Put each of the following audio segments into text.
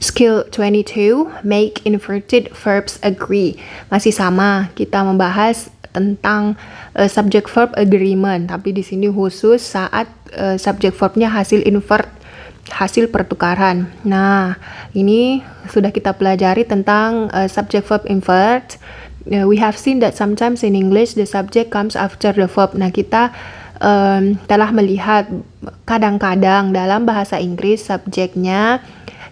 Skill 22, make inverted verbs agree. Masih sama, kita membahas tentang subject verb agreement, tapi di sini khusus saat subject verbnya hasil invert, hasil pertukaran. Nah, ini sudah kita pelajari tentang subject verb invert. We have seen that sometimes in English the subject comes after the verb. Nah, kita telah melihat kadang-kadang dalam bahasa Inggris subjeknya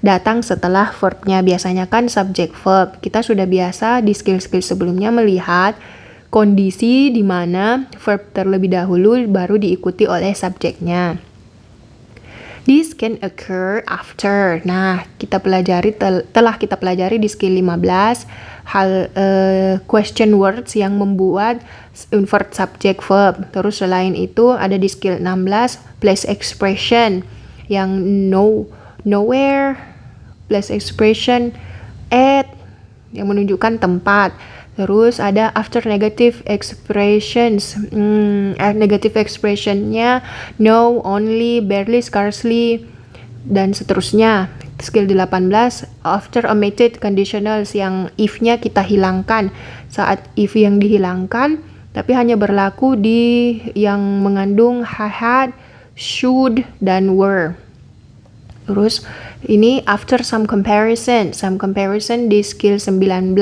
datang setelah verbnya. Biasanya kan subject verb. Kita sudah biasa di skill-skill sebelumnya melihat kondisi di mana verb terlebih dahulu baru diikuti oleh subjeknya. This can occur after. Nah, kita pelajari telah kita pelajari di skill 15 hal question words yang membuat invert subject verb. Terus selain itu ada di skill 16 place expression yang nowhere, place expression at yang menunjukkan tempat. Terus ada after negative expressions. Negative expressionnya no, only, barely, scarcely, dan seterusnya. Skill 18 after omitted conditionals yang if-nya kita hilangkan. Saat if yang dihilangkan tapi hanya berlaku di yang mengandung had, should, dan were. Terus ini after some comparison di skill 19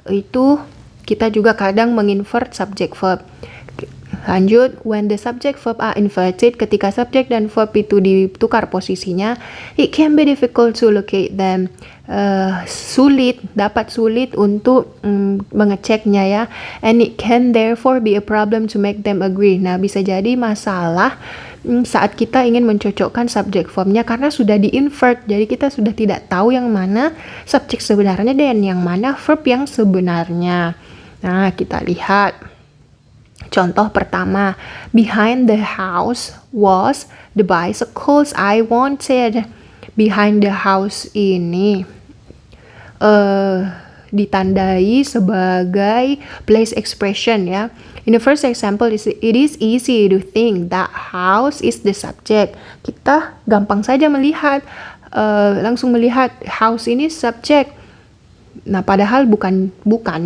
itu kita juga kadang menginvert subject verb. Lanjut, when the subject verb are inverted, ketika subjek dan verb itu ditukar posisinya, it can be difficult to locate them. Dapat sulit untuk mengeceknya ya. And it can therefore be a problem to make them agree. Nah, bisa jadi masalah saat kita ingin mencocokkan subject verbnya karena sudah di-invert. Jadi kita sudah tidak tahu yang mana subjek sebenarnya dan yang mana verb yang sebenarnya. Nah, kita lihat. Contoh pertama, behind the house was the bicycles I wanted. Behind the house ini ditandai sebagai place expression ya. In the first example, it is easy to think that house is the subject. Kita gampang saja melihat, langsung melihat house ini subject. Nah, padahal bukan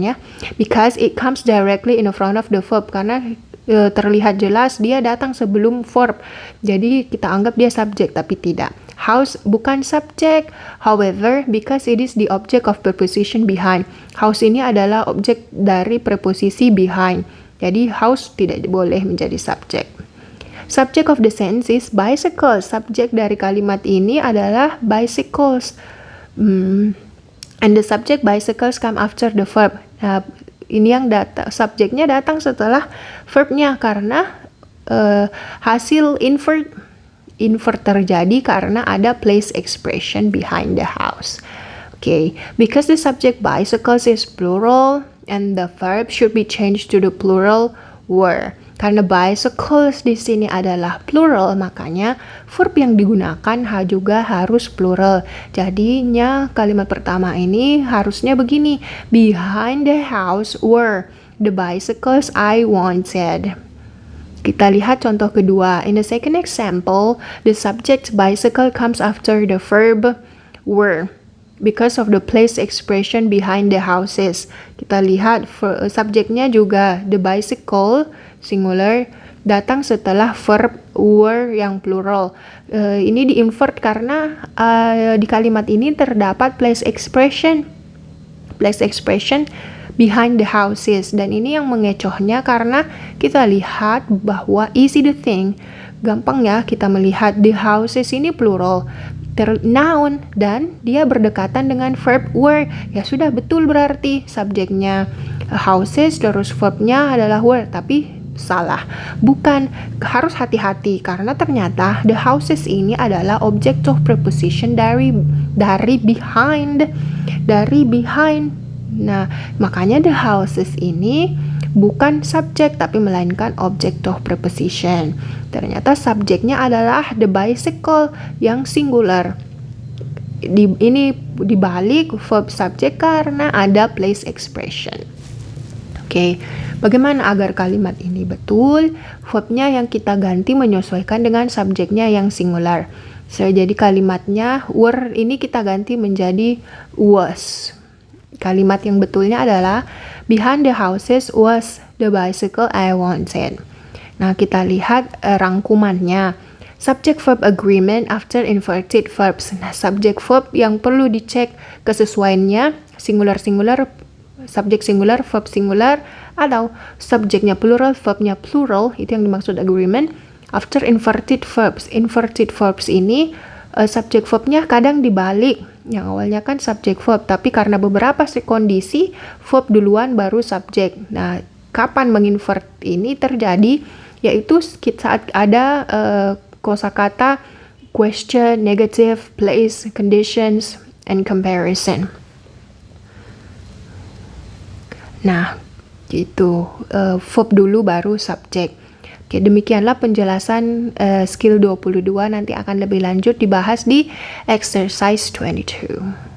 ya, because it comes directly in front of the verb, karena terlihat jelas dia datang sebelum verb. Jadi kita anggap dia subjek, tapi tidak. House bukan subjek, however, because it is the object of preposition behind. House ini adalah objek dari preposisi behind. Jadi house tidak boleh menjadi subjek. Subject of the sentence is bicycle. Subjek dari kalimat ini adalah bicycles. And the subject bicycles come after the verb. Nah, ini yang subjeknya datang setelah verbnya karena hasil invert terjadi karena ada place expression behind the house. Okay, because the subject bicycles is plural and the verb should be changed to the plural were. Karena bicycles di sini adalah plural, makanya verb yang digunakan juga harus plural. Jadinya kalimat pertama ini harusnya begini. Behind the house were the bicycles I wanted. Kita lihat contoh kedua. In the second example, the subject bicycle comes after the verb were because of the place expression behind the houses. Kita lihat subjeknya juga the bicycle singular datang setelah verb were yang plural. Ini di-invert karena di kalimat ini terdapat place expression behind the houses, dan ini yang mengecohnya karena kita lihat bahwa easy to think, gampang ya kita melihat the houses ini plural, noun, dan dia berdekatan dengan verb were. Ya sudah betul, berarti subjeknya houses terus verbnya adalah were, tapi salah. Bukan, harus hati-hati karena ternyata the houses ini adalah object of preposition dari behind. Nah, makanya the houses ini bukan subjek tapi melainkan object of preposition. Ternyata subjeknya adalah the bicycle yang singular. Ini dibalik verb subjek karena ada place expression. Oke, bagaimana agar kalimat ini betul? Verbnya yang kita ganti menyesuaikan dengan subjeknya yang singular. So, jadi kalimatnya were ini kita ganti menjadi was. Kalimat yang betulnya adalah behind the houses was the bicycle I wanted. Nah, kita lihat rangkumannya. Subject verb agreement after inverted verbs. Nah, subject verb yang perlu dicek kesesuaiannya singular singular, subjek singular, verb singular, atau subjeknya plural, verbnya plural, itu yang dimaksud agreement. After inverted verbs. Inverted verbs ini subjek verbnya kadang dibalik. Yang awalnya kan subjek verb, tapi karena beberapa kondisi verb duluan baru subjek. Nah, kapan menginvert ini terjadi? Yaitu saat ada kosakata question, negative, place, conditions, and comparison. Nah, gitu. Verb dulu baru subjek. Oke, demikianlah penjelasan skill 22. Nanti akan lebih lanjut dibahas di exercise 22.